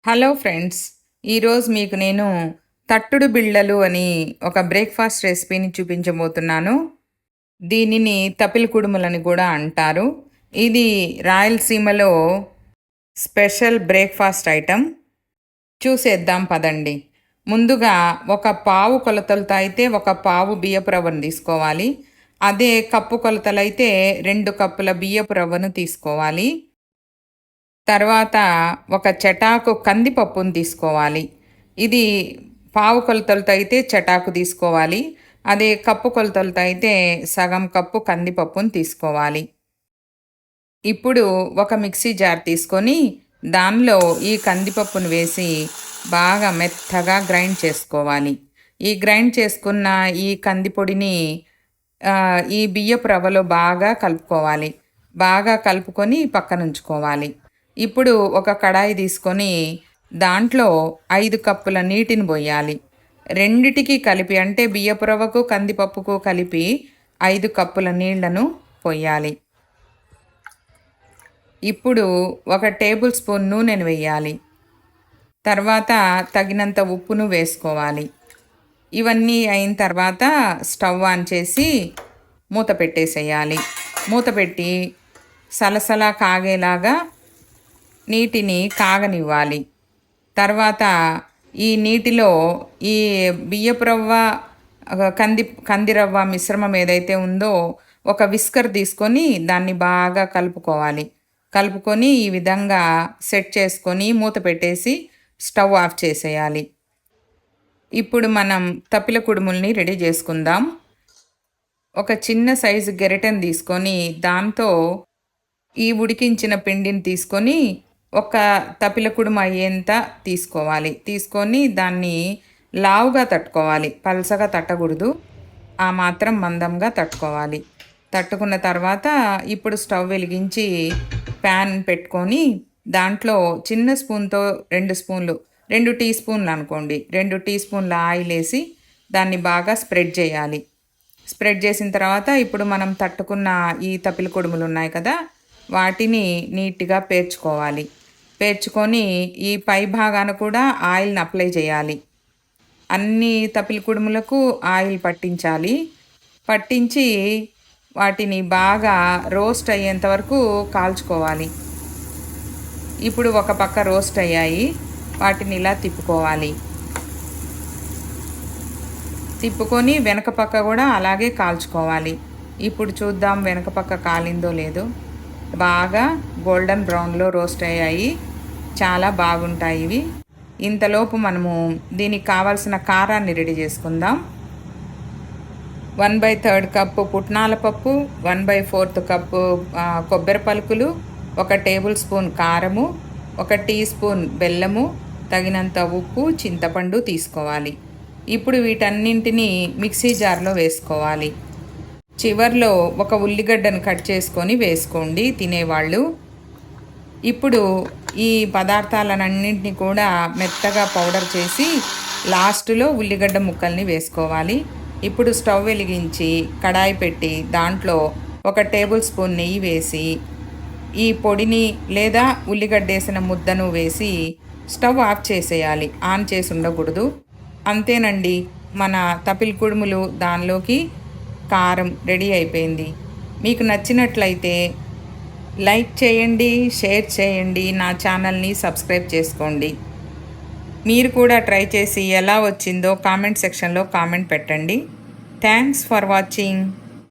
Hello friends, ఈరోజు మీకు నేను తట్టుడు బిళ్ళలు అని ఒక బ్రేక్ఫాస్ట్ రెసిపీని చూపించబోతున్నాను. దీనిని తపిలి కుడుములని కూడా అంటారు. ఇది రాయలసీమలో స్పెషల్ బ్రేక్ఫాస్ట్ ఐటెం. చూసేద్దాం పదండి. ముందుగా ఒక పావు కొలతలతో అయితే ఒక పావు బియ్యపు రవ్వను తీసుకోవాలి. అదే కప్పు కొలతలైతే 2 కప్పుల బియ్యపు రవ్వను తీసుకోవాలి. తర్వాత ఒక చెటాకు కందిపప్పును తీసుకోవాలి. ఇది పావు కొలతలతో అయితే చెటాకు తీసుకోవాలి. అదే కప్పు కొలతలతో అయితే సగం కప్పు కందిపప్పును తీసుకోవాలి. ఇప్పుడు ఒక మిక్సీ జార్ తీసుకొని దానిలో ఈ కందిపప్పును వేసి బాగా మెత్తగా గ్రైండ్ చేసుకోవాలి. ఈ గ్రైండ్ చేసుకున్న ఈ కందిపొడిని ఈ బియ్యపు రవ్వలో బాగా కలుపుకోవాలి. బాగా కలుపుకొని పక్కనుంచుకోవాలి. ఇప్పుడు ఒక కడాయి తీసుకొని దాంట్లో 5 కప్పుల నీటిని పోయాలి. రెండిటికి కలిపి అంటే బియ్యపు రవ్వకు కందిపప్పుకు కలిపి 5 కప్పుల నీళ్లను పోయాలి. ఇప్పుడు ఒక టేబుల్ స్పూన్ నూనెను వేయాలి. తర్వాత తగినంత ఉప్పును వేసుకోవాలి. ఇవన్నీ అయిన తర్వాత స్టవ్ ఆన్ చేసి మూత పెట్టేసేయాలి. మూత పెట్టి సలసలా కాగేలాగా నీటిని కాగనివ్వాలి. తర్వాత ఈ నీటిలో ఈ బియ్యపు రవ్వ కందిరవ్వ మిశ్రమం ఏదైతే ఉందో ఒక విస్కర్ తీసుకొని దాన్ని బాగా కలుపుకోవాలి. కలుపుకొని ఈ విధంగా సెట్ చేసుకొని మూత పెట్టేసి స్టవ్ ఆఫ్ చేసేయాలి. ఇప్పుడు మనం తపిల కుడుముల్ని రెడీ చేసుకుందాం. ఒక చిన్న సైజు గెరిటెను తీసుకొని దాంతో ఈ ఉడికించిన పిండిని తీసుకొని ఒక తపిల కుడుము అయ్యేంత తీసుకోవాలి. తీసుకొని దాన్ని లావుగా తట్టుకోవాలి, పలసగా తట్టకూడదు. ఆ మాత్రం మందంగా తట్టుకోవాలి. తట్టుకున్న తర్వాత ఇప్పుడు స్టవ్ వెలిగించి ప్యాన్ పెట్టుకొని దాంట్లో చిన్న స్పూన్తో 2 టీ స్పూన్లు అనుకోండి, 2 టీ స్పూన్ల ఆయిల్ వేసి దాన్ని బాగా స్ప్రెడ్ చేయాలి. స్ప్రెడ్ చేసిన తర్వాత ఇప్పుడు మనం తట్టుకున్న ఈ తపిల కుడుములు ఉన్నాయి కదా, వాటిని నీట్గా పేర్చుకోవాలి. పేర్చుకొని ఈ పై భాగాన కూడా ఆయిల్ని అప్లై చేయాలి. అన్ని తపిల కుడుములకు ఆయిల్ పట్టించాలి. పట్టించి వాటిని బాగా రోస్ట్ అయ్యేంత వరకు కాల్చుకోవాలి. ఇప్పుడు ఒక పక్క రోస్ట్ అయ్యాయి, వాటిని ఇలా తిప్పుకోవాలి. తిప్పుకొని వెనక పక్క కూడా అలాగే కాల్చుకోవాలి. ఇప్పుడు చూద్దాం వెనక పక్క కాలిందో లేదో. బాగా గోల్డెన్ బ్రౌన్లో రోస్ట్ అయ్యాయి, చాలా బాగుంటాయి ఇవి. ఇంతలోపు మనము దీనికి కావాల్సిన కారాన్ని రెడీ చేసుకుందాం. 1/3 కప్పు పుట్నాల పప్పు, 1/4 కప్పు కొబ్బరి పలుకులు, 1 టేబుల్ స్పూన్ కారము, 1 టీ స్పూన్ బెల్లము, తగినంత ఉప్పు, చింతపండు తీసుకోవాలి. ఇప్పుడు వీటన్నింటినీ మిక్సీ జార్లో వేసుకోవాలి. చివర్లో ఒక ఉల్లిగడ్డను కట్ చేసుకొని వేసుకోండి తినేవాళ్ళు. ఇప్పుడు ఈ పదార్థాలన్నింటినీ కూడా మెత్తగా పౌడర్ చేసి లాస్ట్లో ఉల్లిగడ్డ ముక్కల్ని వేసుకోవాలి. ఇప్పుడు స్టవ్ వెలిగించి కడాయి పెట్టి దాంట్లో 1 టేబుల్ స్పూన్ నెయ్యి వేసి ఈ పొడిని లేదా ఉల్లిగడ్డ వేసిన ముద్దను వేసి స్టవ్ ఆఫ్ చేసేయాలి. ఆన్ చేసి ఉండకూడదు. అంతేనండి, మన తపిలి కుడుములు దానిలోకి కారం రెడీ అయిపోయింది. మీకు నచ్చినట్లయితే లైక్ చేయండి, షేర్ చేయండి, నా ఛానల్ని సబ్స్క్రైబ్ చేసుకోండి. మీరు కూడా ట్రై చేసి ఎలా వచ్చిందో కామెంట్ సెక్షన్లో కామెంట్ పెట్టండి. Thanks for watching.